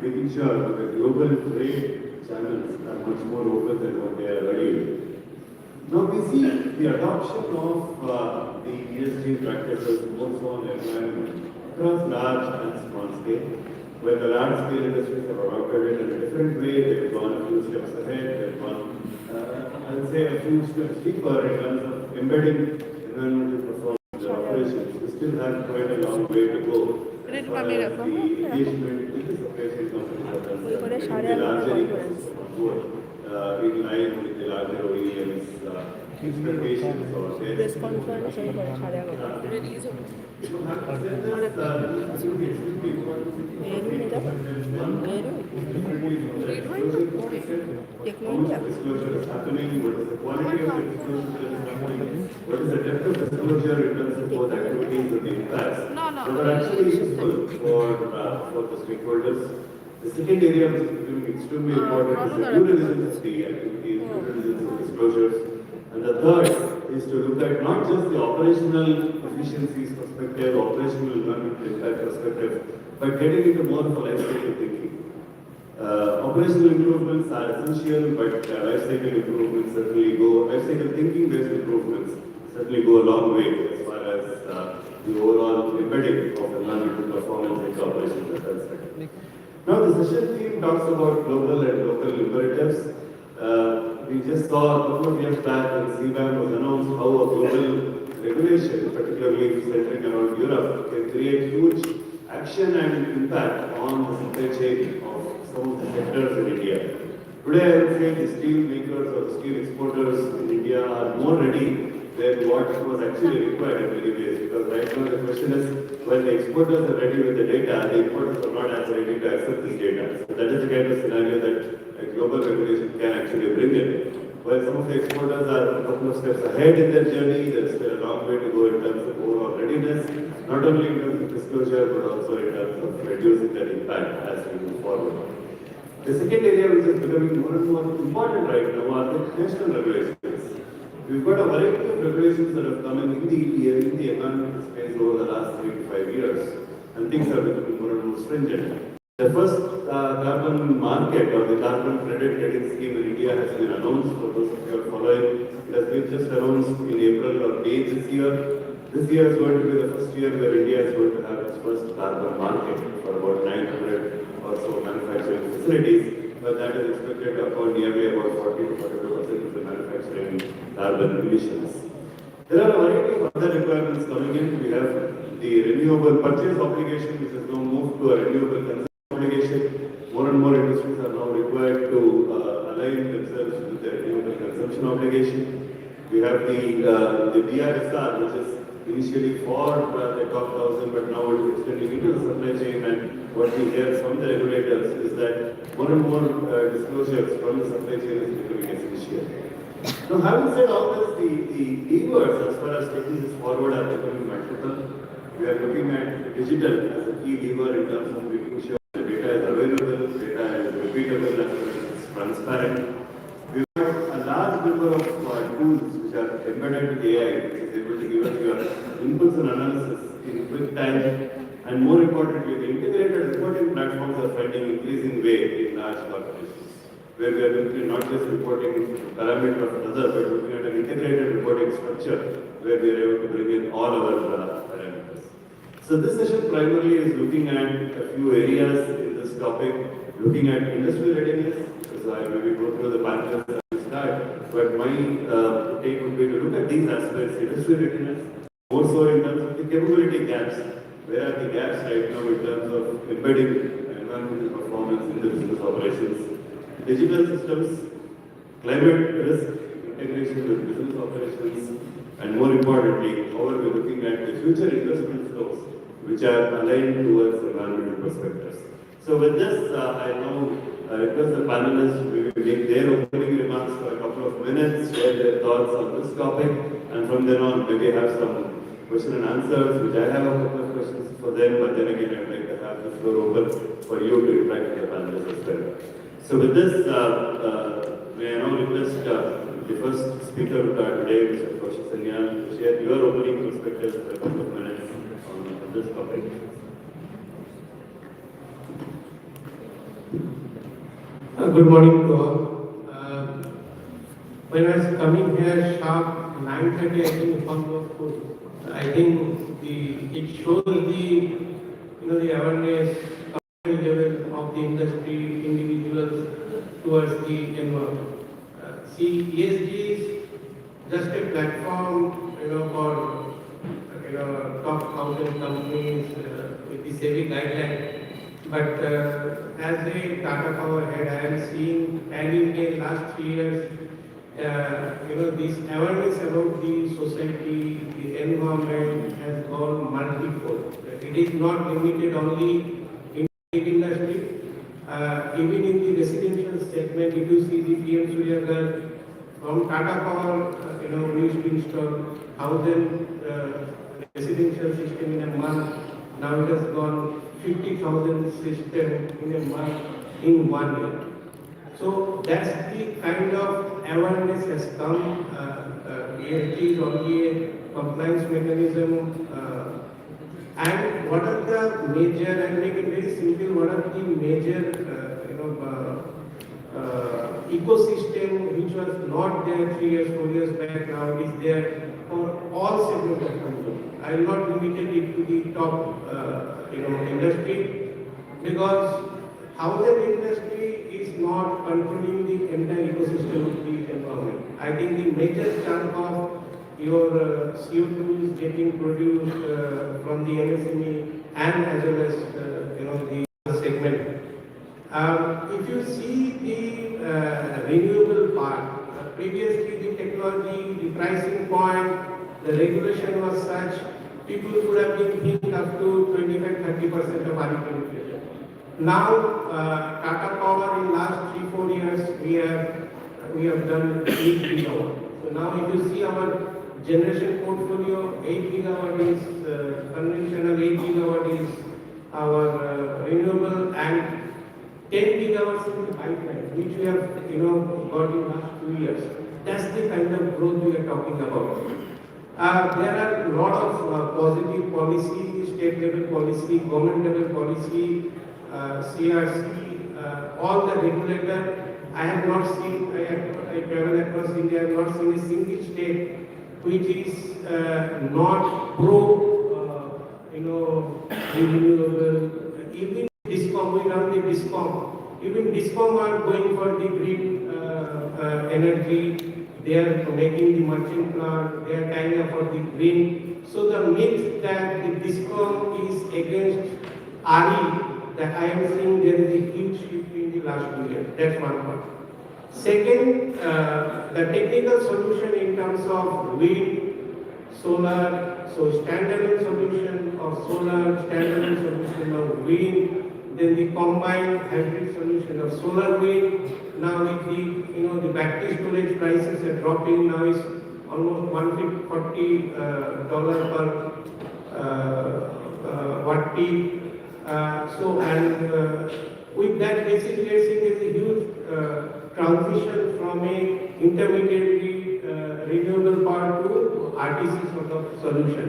making sure that the global trade channels are much more open than what they are earlier. Now we see the adoption of the ESG practices both on environment across large and small scale. Where the large scale industries have adopted it in a different way, they've gone a few steps ahead, they've gone, I would say, a few steps deeper in terms of embedding environmental performance in their operations. We still have quite a long way to go as far as the engagement with the supply chain companies are concerned, the larger ecosystem on board, in line with the larger OEMs. Expectations or their disclosure is happening, what is the quality of the disclosure that is happening, what is the depth of disclosure in terms of both activities and the impacts that are actually useful for the stakeholders. The second area which is becoming extremely important is the due diligence of the activities, due diligence of disclosures. And the third is to look at not just the operational efficiencies perspective, operational environmental impact perspective, but getting into more of a life cycle thinking. Operational improvements are essential, but life cycle improvements certainly go, life cycle thinking based improvements certainly go a long way as far as the overall embedding of environmental performance into operations are concerned. Now the session theme talks about global and local imperatives. We just saw a couple of years back when CBAM was announced how a global regulation, particularly centering around Europe, can create huge action and impact on the supply chain of some of the sectors in India. Today I would say the steel makers or the steel exporters in India are more ready than what was actually required in many ways. Because right now the question is, when the exporters are ready with the data, the importers are not as ready to accept this data. So that is the kind of scenario that a global regulation can actually bring in. While some of the exporters are a couple of steps ahead in their journey, there is still a long way to go in terms of overall readiness, not only in terms of disclosure, but also in terms of reducing that impact as we move forward. The second area which is becoming more and more important right now are the national regulations. We've got a variety of regulations that have come in the environmental space over the last 3 to 5 years, and things are becoming more and more stringent. The first carbon market or the carbon credit trading scheme in India has been announced. For those of you who are following, it has been just announced in April or May this year. This year is going to be the first year where India is going to have its first carbon market for about 900 or so manufacturing facilities. But that is expected to account nearly about 40 to 42% of the manufacturing carbon emissions. There are a variety of other requirements coming in. We have the renewable purchase obligation, which has now moved to a renewable consumption obligation. More and more industries are now required to align themselves with the renewable consumption obligation. We have the BRSR, which is initially for the top 1,000, but now it is extending into the supply chain. And what we hear from the regulators is that more and more disclosures from the supply chain is becoming essential. Now, having said all this, the levers as far as taking this forward are becoming multiple. We are looking at digital as a key lever in terms of making sure the data is available, data is repeatable, as well as transparent. We have a large number of tools which are embedded with AI, which is able to give us your inputs and analysis in quick time. And more importantly, the integrated reporting platforms are finding increasing way in large corporations, where we are looking at not just reporting parameter of another, but looking at an integrated reporting structure where we are able to bring in all our parameters. So this session primarily is looking at a few areas in this topic, looking at industry readiness. So I maybe go through the panels as we start, but my take would be to look at these aspects: industry readiness, more so in terms of the capability gaps. Where are the gaps right now in terms of embedding environmental performance in the business operations? Digital systems, climate risk, integration with business operations, and more importantly, how are we looking at the future investment flows which are aligned towards environmental perspectives. So with this, I now request the panelists to make their opening remarks for a couple of minutes, share their thoughts on this topic, and from then on maybe have some question and answers, which I have a couple of questions for them, but then again I'd like to have the floor open for you to interact with the panelists as well. So with this, may I now request the first speaker today, Mr. Kaushik Sanyal, to share your opening perspectives for a couple of minutes on this topic. Good morning to all. When I was coming here sharp 9:30, I think found was full. I think it shows the awareness level of the industry, individuals towards the environment. See, ESG is just a platform, for top 1,000 companies with the SEBI guideline. But as a Tata Power head, I am seeing, and in the last 3 years, this awareness about the society, the environment has gone multifold. It is not limited only in the industry. Even in the residential segment, if you see the PM Surya Ghar, from Tata Power, we used to install 1,000 residential system in a month. Now it has gone 50,000 system in a month in 1 year. So that's the kind of awareness has come. ESG is only a compliance mechanism. And what are the major, and make it very simple, what are the major ecosystem which was not there 3 years, 4 years back, now is there for all segments of consumption. I will not limit it to the top industry, because housing industry is not controlling the entire ecosystem of the environment. I think the major chunk of your CO2 is getting produced from the MSME and as well as the segment. If you see the renewable part, previously the technology, the pricing point, the regulation was such, people could have been thinking up to 25-30% of RE penetration. Now, Tata Power in last 3-4 years, we have done 8 gigawatt. So now if you see our generation portfolio, 8 gigawatt is conventional, 8 gigawatt is our renewable, and 10 gigawatts in the pipeline, which we have got in last 2 years. That's the kind of growth we are talking about. There are a lot of positive policy, state level policy, government level policy, CRC, all the regulator. I have not seen, I travel across India, I have not seen a single state which is not pro, renewable. Even DISCOM, we run the DISCOM. Even DISCOM are going for the green energy. They are making the merchant plant. They are tying up for the green. So the myth that the DISCOM is against RE, that I am seeing there is a huge shift in the last 2 years. That's one part. Second, the technical solution in terms of wind, solar, so standalone solution of solar, standalone solution of wind, then the combined hybrid solution of solar wind. Now with the battery storage prices are dropping, now is almost $140 per watt peak. With that, basically, we are seeing a huge transition from a intermediary renewable power to RTC sort of solution.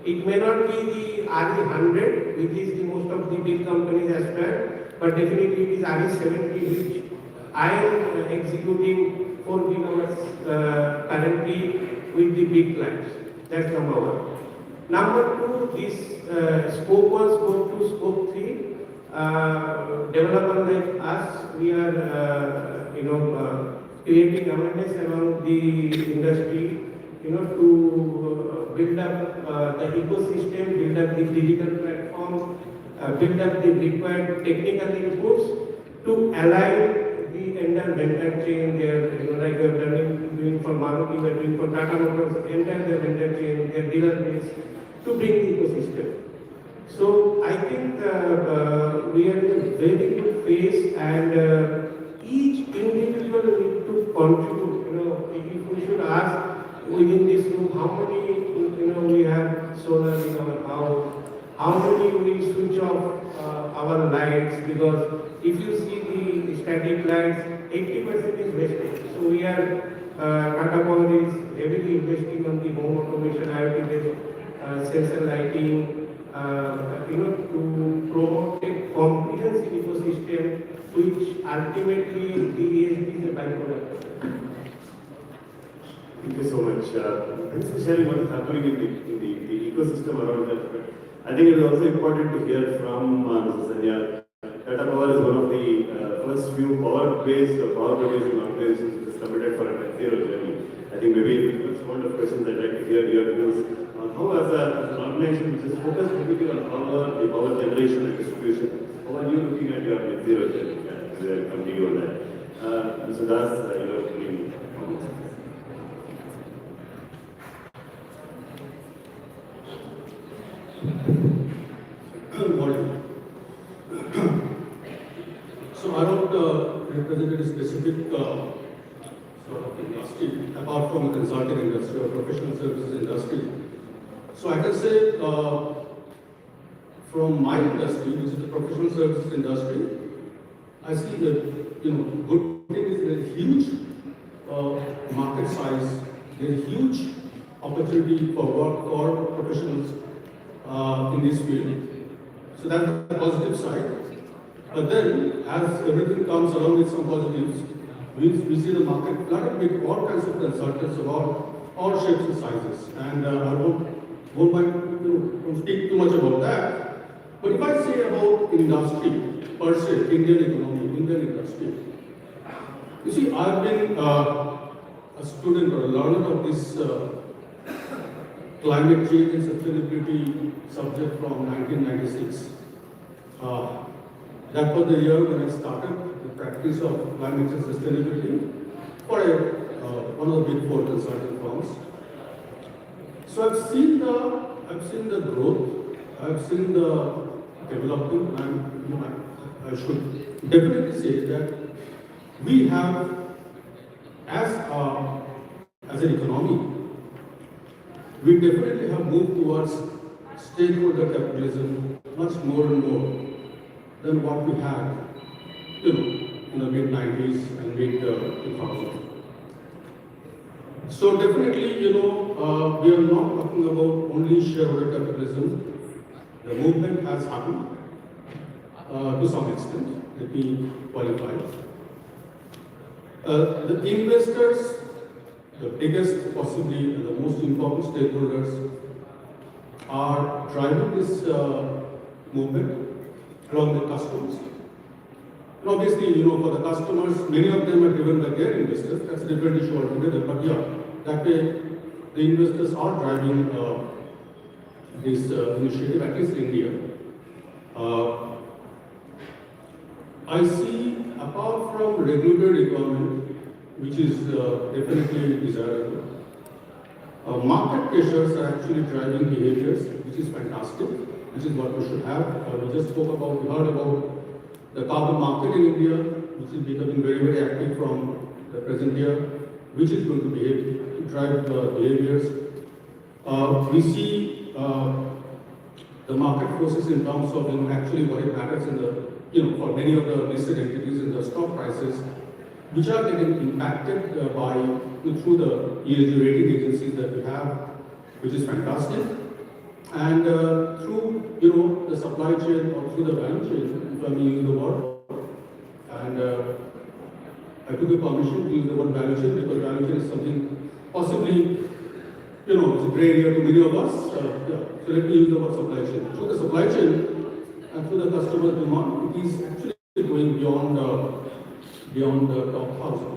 It may not be the RE100, which is the most of the big companies aspire, but definitely it is RE70, which I am executing 4 gigawatts currently with the big clients. That's number one. Number two, this scope 1, scope 2, scope 3, developer like us, we are creating awareness among the industry, to build up the ecosystem, build up the digital platform, build up the required technical inputs to align the entire vendor chain. There, like we are doing for Maruti, we are doing for Tata Motors, entire vendor chain, their dealer base, to bring the ecosystem. So I think we are in a very good phase, and each individual need to contribute. If we should ask within this room how many we have solar in our house, how many we switch off our lights, because if you see the static lights, 80% is wasted. So we are Tata Power is heavily investing on the home automation, IoT based sensor lighting, to promote a comprehensive ecosystem which ultimately the ESG is a byproduct. Thank you so much. Thanks for sharing what is happening in the ecosystem around that. But I think it is also important to hear from Mr. Sanya. Tata Power is one of the first few power-based or power-producing organizations which is committed for a net zero journey. I think maybe it's one of the questions I'd like to hear your views on how, as an organization which is focused typically on power, the power generation and distribution, how are you looking at your net zero journey? I'll come to you on that. Mr. Das, your opinion. Good morning. So I don't represent a specific sort of industry, apart from the consulting industry or professional services industry. So I can say from my industry, which is the professional services industry, I see that good thing is there's a huge market size, there's a huge opportunity for work for professionals in this field. So that's the positive side. But then, as everything comes along with some positives, we see the market flooded with all kinds of consultants of all shapes and sizes. And I won't mind speak too much about that. But if I say about industry per se, Indian economy, Indian industry, you see, I've been a student or a learner of this climate change and sustainability subject from 1996. That was the year when I started the practice of climate change sustainability for one of the big four consulting firms. So I've seen the growth, I've seen the development, and I should definitely say that we have, as an economy, we definitely have moved towards stakeholder capitalism much more and more than what we had, in the mid-90s and mid-2000s. So definitely, we are not talking about only shareholder capitalism. The movement has happened to some extent. Let me qualify. The investors, the biggest, possibly the most important stakeholders, are driving this movement along with customers. And obviously, for the customers, many of them are driven by their investors. That's a different issue altogether. But yeah, that way, the investors are driving this initiative, at least in India. I see, apart from regulatory requirement, which is definitely desirable, market pressures are actually driving behaviors, which is fantastic, which is what we should have. We heard about the carbon market in India, which is becoming very, very active from the present year, which is going to drive behaviors. We see the market forces in terms of actually what it matters in the for many of the listed entities in the stock prices, which are getting impacted through the ESG rating agencies that we have, which is fantastic. And through the supply chain or through the value chain, if I'm using the word, and I took the permission to use the word value chain because value chain is something possibly, it's a gray area to many of us. So let me use the word supply chain. Through the supply chain and through the customer demand, it is actually going beyond the top 1,000.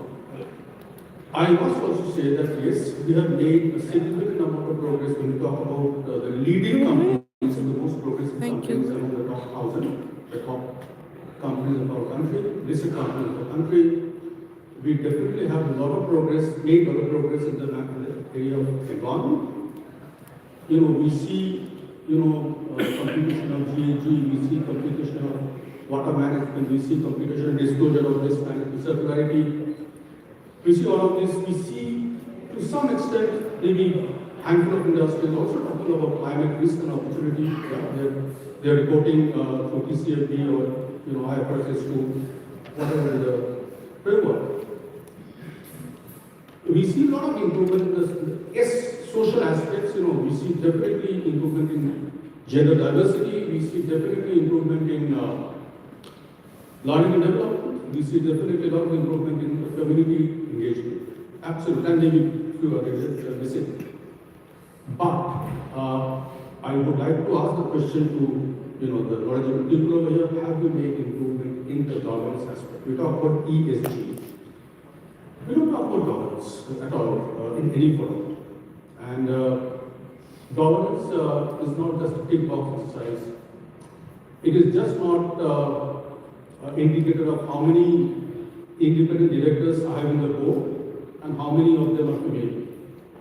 I must also say that yes, we have made a significant amount of progress when we talk about the leading companies and the most progressive companies among the top 1,000, the top companies of our country, listed companies of the country. We definitely have made a lot of progress in the area of environment. We see, computation of GHG, we see computation of water management, we see computation and disclosure of risk management, circularity. We see all of this. We see, to some extent, maybe handful of industries also talking about climate risk and opportunity. They're reporting through TCFD or IFRS to whatever the framework. We see a lot of improvement in the social aspects. We see definitely improvement in Gender diversity, we see definitely improvement in learning and development. We see definitely a lot of improvement in community engagement. Absolutely, and maybe few others are missing. But I would like to ask the question to the knowledgeable people over here: have we made improvement in the governance aspect? We talk about ESG. We don't talk about governance at all in any forum. And governance is not just a tick box exercise. It is just not an indicator of how many independent directors I have in the board and how many of them are female.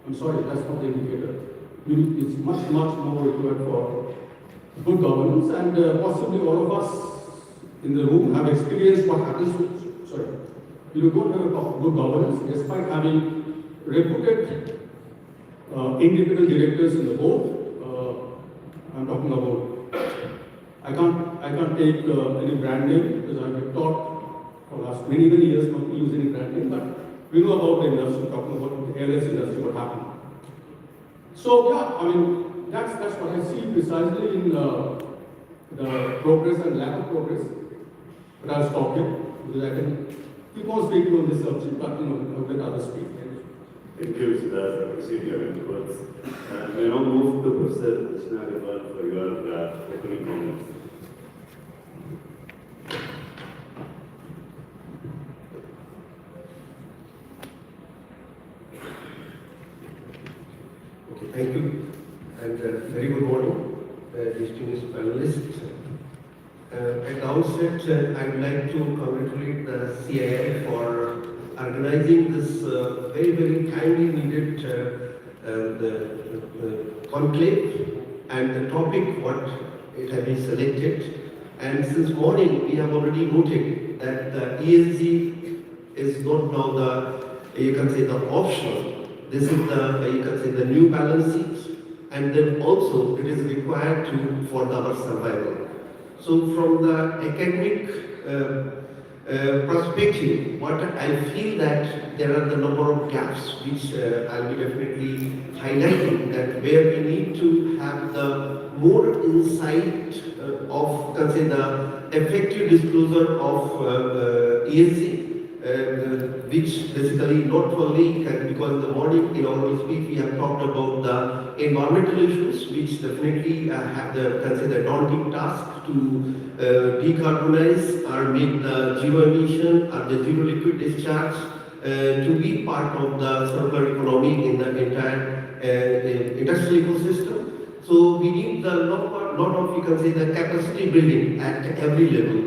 I'm sorry, that's not the indicator. It's much more required for good governance, and possibly all of us in the room have experienced what happens you don't have a good governance despite having reputed independent directors in the board. I'm talking about, I can't take any brand name because I've been taught for the last many years not to use any brand name, but we know about the industry, talking about the airless industry, what happened. So yeah, I mean, that's what I see precisely in the progress and lack of progress. But I'll stop here because I can keep on speaking on this subject, but I'll let others speak. Thank you, Siddharth. I appreciate your inputs. And we now move to Professor Krishna Agarwal for your opening comments. Okay, thank you, and very good morning, distinguished panelists. At the outset, I would like to congratulate the CII for organizing this very timely needed conclave, and the topic what it has been selected. And since morning we have already noted that the ESG is not now the optional. This is the new balance sheet, and then also it is required for our survival. So from the academic perspective, what I feel that there are the number of gaps which I'll be definitely highlighting, that where we need to have the more insight of the effective disclosure of ESG. Which basically not only because in the morning in our speech we have talked about the environmental issues, which definitely have the daunting task to decarbonize or make the zero emission or the zero liquid discharge to be part of the circular economy in the entire industrial ecosystem. So we need a lot of the capacity building at every level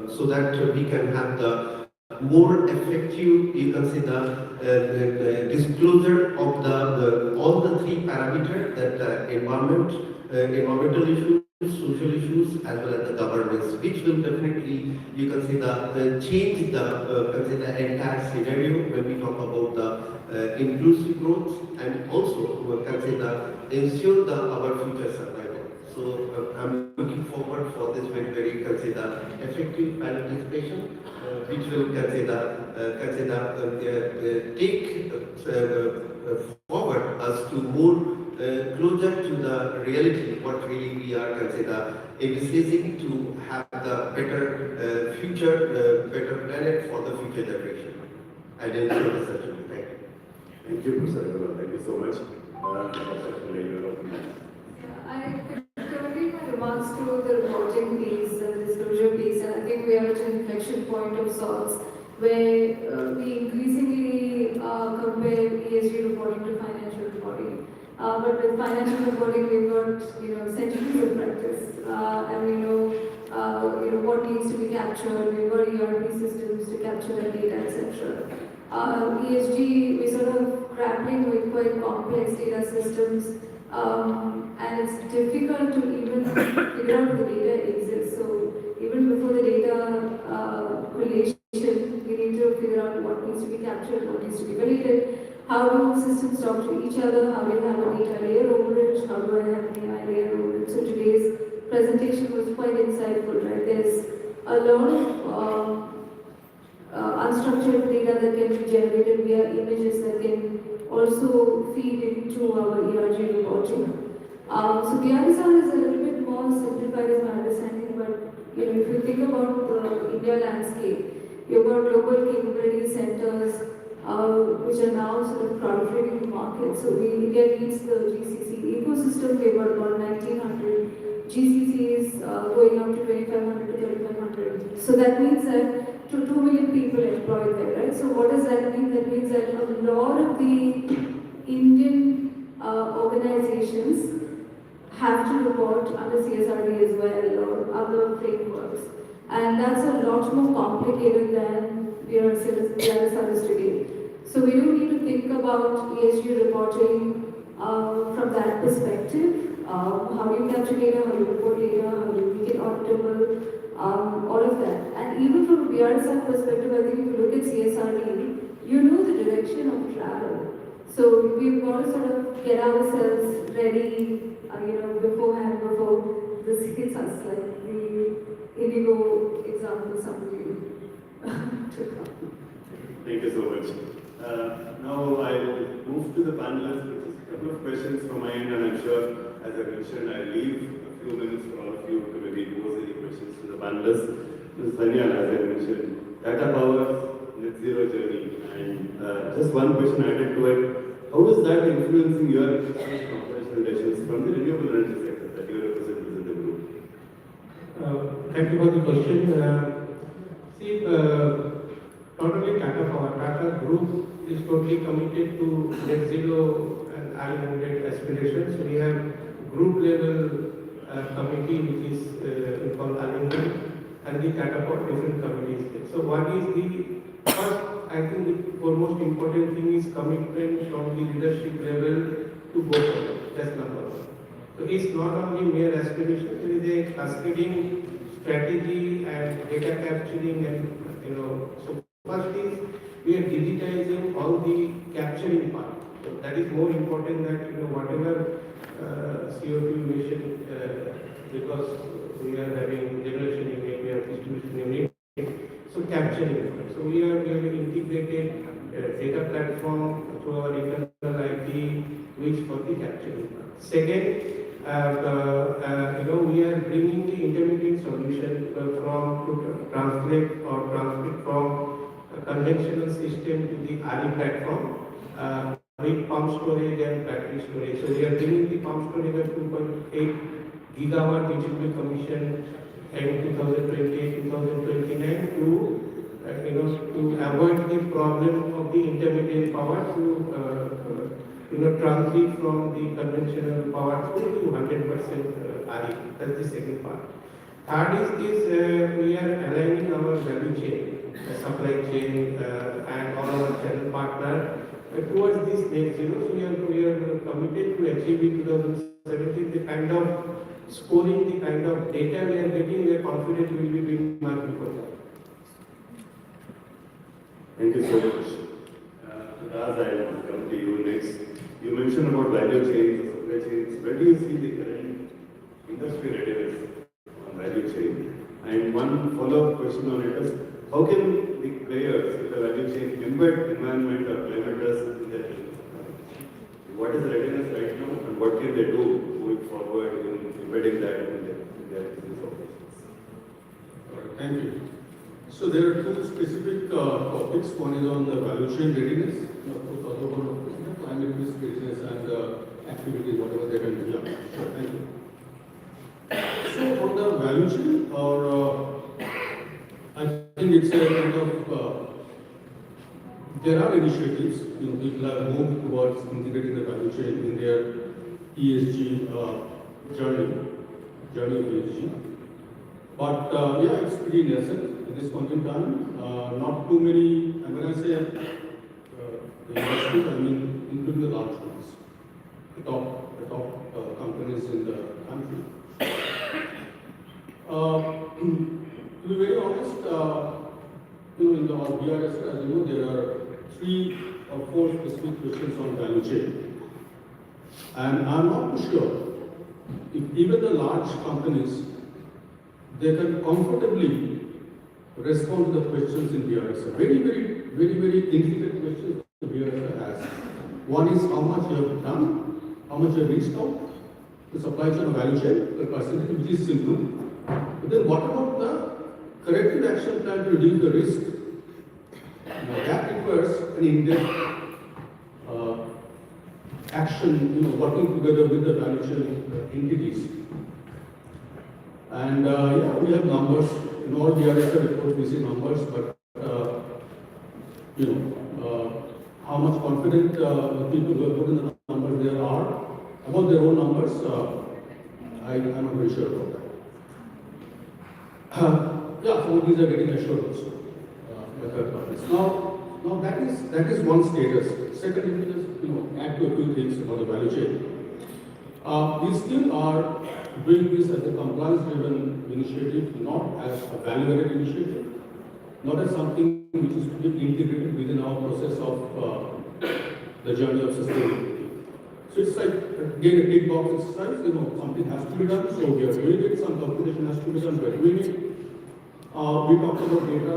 so that we can have the more effective, the disclosure of all the three parameters, that environmental issues, social issues, as well as the governance, which will definitely, change the entire scenario when we talk about the inclusive growth, and also ensure our future survival. So I'm looking forward for this very effective panel discussion, which will take forward us to more closer to the reality, what really we are envisaging to have the better future, better planet for the future generation. I didn't say the session. Thank you. Thank you, Professor Agarwal. Thank you so much. I complete my remarks to the reporting piece, the disclosure piece, and I think we are at an inflection point of sorts where we increasingly compare ESG reporting to financial reporting. But with financial reporting, we've got centuries of practice, and we know what needs to be captured. We've got ERP systems to capture that data, etc. ESG, we're sort of grappling with quite complex data systems. And it's difficult to even figure out if the data exists. So even before the data collation, we need to figure out what needs to be captured, what needs to be related, how do systems talk to each other, how do you have a data layer over it, how do I have an AI layer over it. So today's presentation was quite insightful, right? There's a lot of unstructured data that can be generated via images that can also feed into our ERG reporting. So BRSR is a little bit more more simplified is my understanding, but if you think about the India landscape, you've got global capability centers which are now sort of proliferating the market. So India needs the GCC ecosystem. We've got about 1900 GCCs going up to 2500 to 3500. So that means that to 2 million people employed there, right? So what does that mean? That means that a lot of the Indian organizations have to report under CSRD as well or other frameworks. And that's a lot more complicated than we are service today. So we do need to think about ESG reporting from that perspective. How do you capture data, how do you report data, how do you make it auditable, all of that. And even from a BRSF perspective, I think if you look at CSRD, you know the direction of travel. So we've got to sort of get ourselves ready, beforehand, before this hits us, like the Indigo example somebody took up. Thank you so much. Now I'll move to the panelists with a couple of questions from my end, and I'm sure, as I mentioned, I'll leave a few minutes for all of you to maybe pose any questions to the panelists. Ms. Sanya, as I mentioned, data powers, net zero journey, and just one question added to it. How is that influencing your operational relations from the renewable energy sector that you represent within the group? Thank you for the question. Not only Tata Group is totally committed to net zero and I-100 aspirations. We have group level committee which is called I-100 and the Tata for different committees. So what is the first? I think the foremost important thing is commitment from the leadership level to go forward. That's number one. So it's not only mere aspiration, there is a cascading strategy and data capturing and so first is we are digitizing all the capturing part. So that is more important that whatever CO2 emission because we are having generation unit, we have distribution unit. So capturing. So we have integrated data platform through our internal IT, which for the capturing. Second, we are bringing the intermediate solution to translate or transmit from a conventional system to the RE platform with pump storage and battery storage. So we are bringing the pump storage of 2.8 gigawatt, which will be commissioned in 2028-2029 to avoid the problem of the intermediate power to transit from the conventional power to 100% RE. That's the second part. Third is this, we are aligning our value chain, supply chain and all our channel partner towards this net zero. So we are committed to achieve in 2017 the kind of scoring, the kind of data we are getting, we are confident we will be doing much before that. Thank you so much. Raz, I will come to you next. You mentioned about value chains, supply chains. Where do you see the current industry readiness on value chain? And one follow-up question on it is, how can the players in the value chain embed environment or climate risk in their business? What is the readiness right now, and what can they do going forward in embedding that in their business operations? Thank you. So there are two specific topics. One is on the value chain readiness, of course, other one of climate risk readiness and activities, whatever they can do. Yeah, sure, thank you. So on the value chain, I think it's a kind of there are initiatives. People have moved towards integrating the value chain in their ESG journey of ESG. But yeah, it's pretty nascent at this point in time. Not too many, and when I say the industries, I mean including the large ones, the top companies in the country. To be very honest, in the BRS, as you know, there are 3 or 4 specific questions on value chain. And I'm not too sure if even the large companies, they can comfortably respond to the questions in BRS. Very intricate questions the BRS has. One is how much you have done, how much you have reached out, the supply chain or value chain, the percentage which is simple. But then what about the corrective action plan to reduce the risk? Now that requires an in-depth action, working together with the value chain entities. And yeah, we have numbers. In all DRSA reports, we see numbers, but how much confident the people who have put in the numbers there are about their own numbers, I'm not very sure about that. Yeah, some of these are getting assured also by third parties. Now that is one status. Second, let me just add to a few things about the value chain. We still are doing this as a compliance-driven initiative, not as a value-added initiative, not as something which is to be integrated within our process of the journey of sustainability. So it's like, again, a big box exercise, something has to be done, so we are doing it, some computation has to be done, we are doing it. We talked about data.